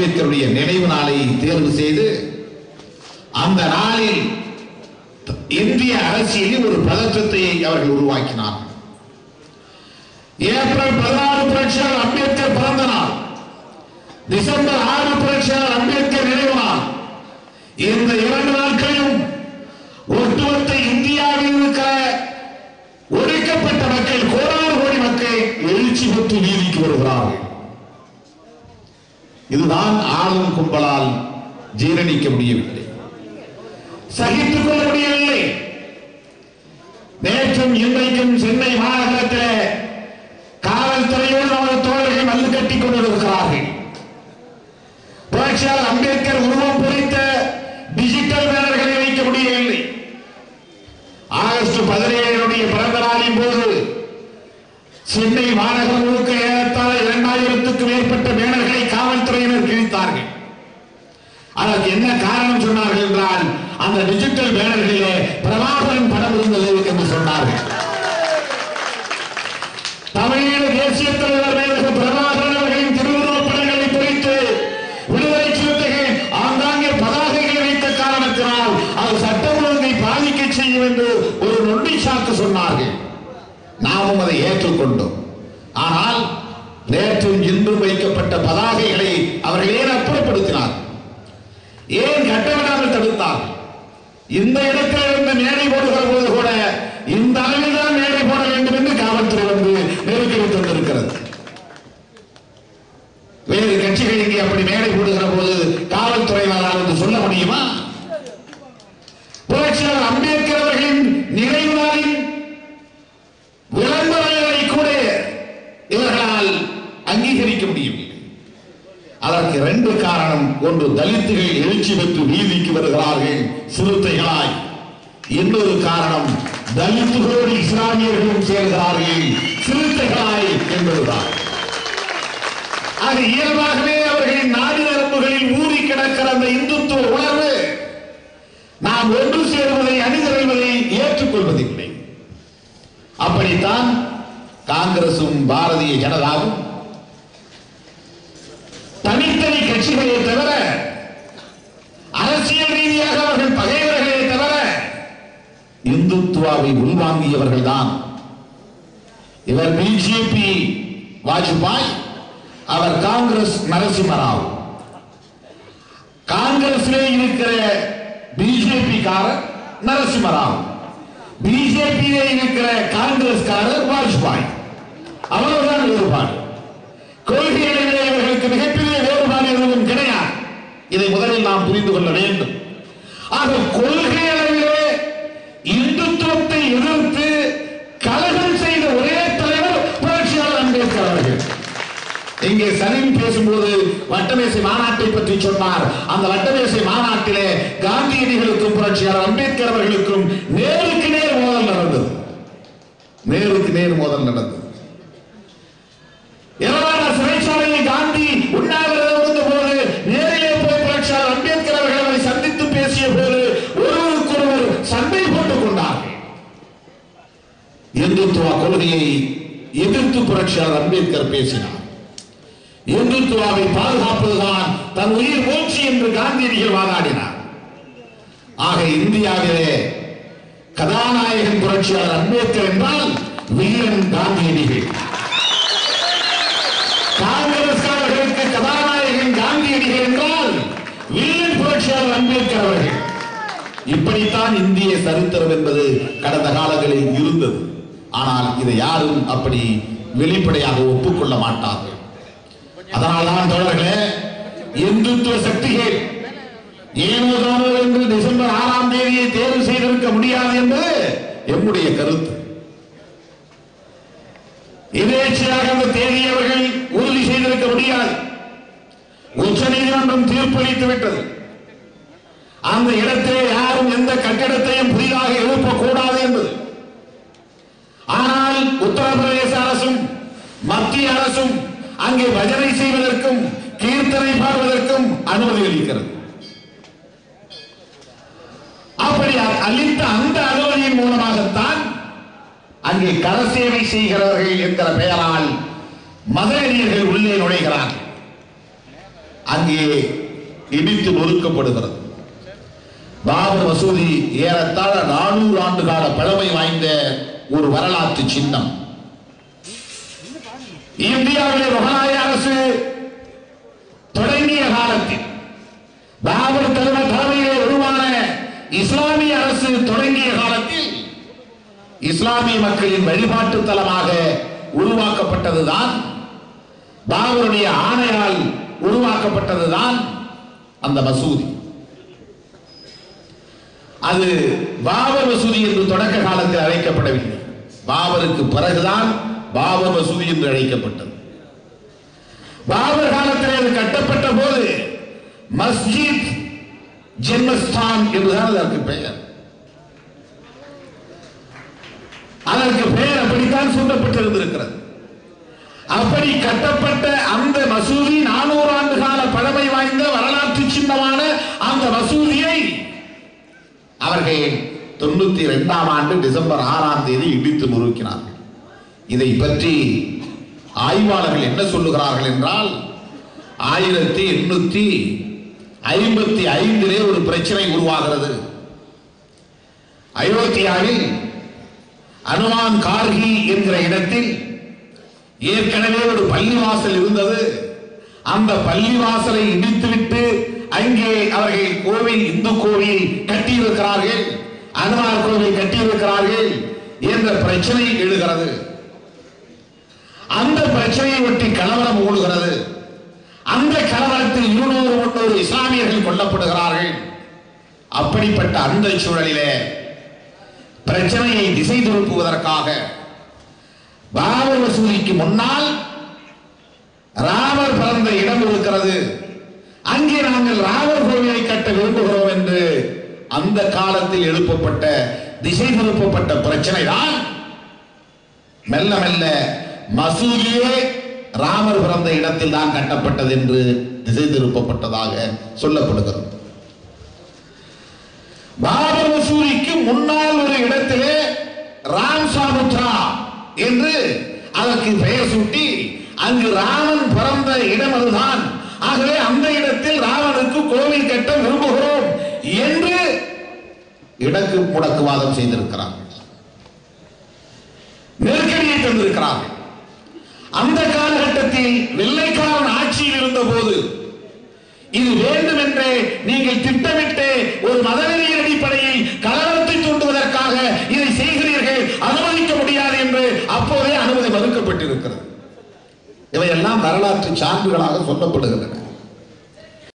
அம்பேத்கருடைய நினைவு நாளை தேர்வு செய்து அந்த நாளில் இந்திய அரசியலில் ஒரு பதற்றத்தை அவர்கள் உருவாக்கினார். ஏப்ரல் 16 புரட்சியாளர் அம்பேத்கர் பிறந்த நாள், டிசம்பர் 6 புரட்சியாளர் அம்பேத்கர் நினைவு நாள். இந்த 2 நாட்களிலும் ஒட்டுமொத்த இந்தியாவில் இருக்கிற ஒடுக்கப்பட்ட மக்கள், கோடானு கோடி மக்கள் எழுச்சி பெற்று வீதிக்கு வருகிறார்கள். இதுதான் ஆளும் கும்பலால் ஜீரணிக்க முடியவில்லை, சகித்துக் கொள்ள முடியவில்லை. நேற்றும் இன்றைக்கும் சென்னை மாநகரத்தில் காவல்துறையோடு நமது தோழர்கள் மல்லு கட்டிக் கொண்டிருக்கிறார்கள். புரட்சியாளர் அம்பேத்கர் உருவம் பொறித்த டிஜிட்டல் பேனர்களை வைக்க முடியவில்லை. ஆகஸ்ட் 17 பிறந்த நாளின் போது சென்னை மாநகரம் முழுக்க ஏறத்தாழ 2000க்கும் மேற்பட்ட பேனர்களை காவல்துறையினர் கிழித்தார்கள். அதற்கு என்ன காரணம் சொன்னார்கள் என்றால், அந்த டிஜிட்டல் பேனர்களிலே பிரபாகரன் படம் இருந்தது என்று சொன்னார்கள். தமிழீழ தேசிய தலைவர் மேதகு பிரபாகரன் அவர்களின் திருவுருவப் படங்களை பொறித்து விடுதலை சிறுத்தைகள் ஆங்காங்கே பதாகைகளை வைத்த காரணத்தினால் அது சட்டம் ஒழுங்கை பாதிக்க செய்யும் என்று ஒரு நொண்டி சாக்கு சொன்னார்கள். நாமும் அதை ஏற்றுக்கொண்டோம். ஆனால் நேற்றும் இன்றும் வைக்கப்பட்ட பதாகைகளை அவர்கள் ஏன் அப்புறப்படுத்தினார்? ஏன் கட்டவிடாமல் தடுத்தார்? இந்த இடத்தில் இருந்து மேடை போடுகிற போது கூட இந்த அளவில் தான் மேடை போட வேண்டும் என்று காவல்துறை வந்து நெருக்கடி தந்திருக்கிறது. வேறு கட்சிகள் இங்கே அப்படி மேடை போடுகிற போது காவல்துறையினரால் என்று சொல்ல முடியுமா? புரட்சியாளர் அம்பேத்கர் அவர்களின் நினைவு நாளின் விளம்பரங்களை கூட இவர்களால் அங்கீகரிக்க முடியவில்லை. அதற்கு 2 காரணம். ஒன்று, தலித்துகள் எழுச்சி பெற்று வீதிக்கு வருகிறார்கள் சிறுத்தைகளாய். இன்னொரு காரணம், தலித்துகளோடு இஸ்லாமியர்களும் சேர்கிறார்கள் சிறுத்தைகளாய் என்பதுதான். ஆக இயல்பாகவே அவர்களின் நாடு நரம்புகளில் ஊறி கிடக்கிற அந்த இந்துத்துவ உணர்வு நாம் ஒன்று சேருவதை, அணிதிரள்வதை ஏற்றுக்கொள்வதில்லை. அப்படித்தான் காங்கிரசும் பாரதிய ஜனதாவும் தனித்தனி கட்சிகளே தவிர, அரசியல் ரீதியாக அவர்கள் பகைவர்களே தவிர, இந்துத்துவாவை உள்வாங்கியவர்கள் தான். இவர் பிஜேபி வாஜ்பாய், அவர் காங்கிரஸ் நரசிம்மராவ். காங்கிரஸிலே இருக்கிற பிஜேபி காரர் நரசிம்மராவ், பிஜேபியிலே இருக்கிற காங்கிரஸ் காரர் வாஜ்பாய். அவ்வளவுதான் வேறுபாடு. கொள்கைகளிலே அவர்களுக்கு மிகப்பெரிய வேறுபாடு எதுவும் கிடையாது. இதை முதலில் நாம் புரிந்து கொள்ள வேண்டும். ஆக கொள்கை அளவிலே இந்துத்துவத்தை எதிர்த்து கலகம் செய்த ஒரே தலைவர் புரட்சியாளர் அம்பேத்கர் அவர்கள். இங்கே சலீம் பேசும்போது வட்டமேசை மாநாட்டை பற்றி சொன்னார். அந்த வட்டமேசை மாநாட்டிலே காந்தியடிகளுக்கும் புரட்சியாளர் அம்பேத்கர் அவர்களுக்கும் நேருக்கு நேர் மோதல் நடந்தது. நேருக்கு நேர் மோதல் நடந்தது. சிறைச்சாலையில் காந்தி உண்ணாவிரதம் இருந்த போது நேரிலே போய் புரட்சியாளர் அம்பேத்கர் அவர்கள் அவரை சந்தித்து பேசிய போது ஒருவருக்கொருவர் சண்டை போட்டுக் கொண்டார்கள். இந்துத்துவ கொள்கையை எதிர்த்து புரட்சியாளர் அம்பேத்கர் பேசினார். இந்துத்துவாவை பாதுகாப்பதுதான் தன் உயிர் மூச்சு என்று காந்தியடிகள் வாதாடினார். ஆக இந்தியாவிலே கதாநாயகன் புரட்சியாளர் அம்பேத்கர் என்றால் வீரன் காந்தியடிகள். காங்கிரஸ்காரர்களுக்கு கதாநாயகன் காந்தியடிகள் என்றால் வீரன் புரட்சியாளர் அம்பேத்கர் அவர்கள். இப்படித்தான் இந்திய சரித்திரம் என்பது கடந்த காலங்களில் இருந்தது. ஆனால் இதை யாரும் அப்படி வெளிப்படையாக ஒப்புக்கொள்ள மாட்டார்கள். அதனால்தான் தோழர்களே, இந்துத்துவ சக்திகள் ஏனோதானோ என்று டிசம்பர் 6ஆம் தேதியை தேர்வு செய்திருக்க முடியாது என்பது எம்முடைய கருத்து. எதேச்சையாக அந்த தேதியை அவர்கள் உறுதி செய்திருக்க முடியாது. உச்ச நீதிமன்றம் தீர்ப்பளித்து விட்டது. அந்த இடத்திலே யாரும் எந்த கட்டிடத்தையும் புதிதாக எழுப்பக்கூடாது என்பது. ஆனால் உத்தரப்பிரதேச அரசும் மத்திய அரசும் அங்கே பஜனை செய்வதற்கும் கீர்த்தனை பாடுவதற்கும் அனுமதி அளிக்கிறது. அப்படி அளித்த அந்த அனுமதியின் மூலமாகத்தான் அங்கே கரசேவை செய்கிறவர்கள் என்கிற பெயரால் மதவெறியர்கள் உள்ளே நுழைகிறார்கள். அங்கே இடித்து நொறுக்கப்படுகிறது. பாபர் மசூதி ஏறத்தாழ 400 ஆண்டு கால பழமை வாய்ந்த ஒரு வரலாற்று சின்னம். இந்தியாவிலே முகலாய அரசு தொடங்கிய காலத்தில், பாபர் தலைமையிலே உருவான இஸ்லாமிய அரசு தொடங்கிய காலத்தில் இஸ்லாமிய மக்களின் வழிபாட்டு தலமாக உருவாக்கப்பட்டதுதான், பாபருடைய ஆணையால் உருவாக்கப்பட்டதுதான் அந்த மசூதி. அது பாபர் மசூதி என்று தொடக்க காலத்தில் அழைக்கப்படவில்லை. பாபருக்கு பிறகுதான் பாபர் மசூதி என்று அழைக்கப்பட்டது. பாபர் காலத்தில் அது கட்டப்பட்ட போது மஸ்ஜித் ஜென்மஸ்தான் என்றுதான் அதற்கு பெயர். அதற்கு பெயர் அப்படித்தான் சூட்டப்பட்டிருந்திருக்கிறது. அப்படி கட்டப்பட்ட அந்த மசூதி 400 ஆண்டு கால பழமை வாய்ந்த வரலாற்று சின்னமான அந்த மசூதியை அவர்கள் 92ஆம் ஆண்டு டிசம்பர் 6ஆம் தேதி இடித்து நொறுக்கினார்கள். இதை பற்றி ஆய்வாளர்கள் என்ன சொல்லுகிறார்கள் என்றால், 1855 ஒரு பிரச்சனை உருவாகிறது. அயோத்தியாவில் அனுமான் கார்கி என்கிற இடத்தில் ஏற்கனவே ஒரு பள்ளிவாசல் இருந்தது. அந்த பள்ளிவாசலை இடித்துவிட்டு அங்கே அவர்கள் கோவில், இந்து கோவில் கட்டியிருக்கிறார்கள், அனுமார் கோவில் கட்டியிருக்கிறார்கள் என்ற பிரச்சனை எழுகிறது. அந்த பிரச்சனையை ஒட்டி கலவரம் ஓடுகிறது. அந்த கலவரத்தில் 200 இஸ்லாமியர்கள் கொல்லப்படுகிறார்கள். அப்படிப்பட்ட அந்த சூழலிலே பிரச்சனையை திசை திருப்புவதற்காக பாபர் மசூதிக்கு முன்னால் ராமர் பிறந்த இடம் இருக்கிறது, அங்கே நாங்கள் ராமர் கோவிலை கட்ட விரும்புகிறோம் என்று அந்த காலத்தில் எழுப்பப்பட்ட திசை திருப்பப்பட்ட பிரச்சனை தான் மெல்ல மெல்ல மசூதியே ராமர் பிறந்த இடத்தில் தான் கட்டப்பட்டது என்று திசை திருப்பப்பட்டதாக சொல்லப்படுகிறது. பாபர் மசூதிக்கு முன்னால் ஒரு இடத்திலே ராம் சாமுத்ரா என்று அதற்கு பெயர் சூட்டி அங்கு ராமன் பிறந்த இடம் அதுதான், ஆகவே அந்த இடத்தில் ராமனுக்கு கோவில் கட்ட விரும்புகிறோம் என்று இடக்கு முடக்குவாதம் செய்திருக்கிறார்கள், நெருக்கடியை தந்திருக்கிறார்கள். அந்த காலகட்டத்தில் வெள்ளைக்காரன் ஆட்சியில் இருந்த போது இது வேண்டும் என்றே நீங்கள் திட்டமிட்டு ஒரு மதவெறியின் அடிப்படையில் கலவரத்தை தூண்டுவதற்காக இதை செய்கிறீர்கள், அனுமதிக்க முடியாது என்று அப்போதே அனுமதி மறுக்கப்பட்டிருக்கிறது. இவையெல்லாம் வரலாற்று சான்றுகளாக சொல்லப்படுகின்றன.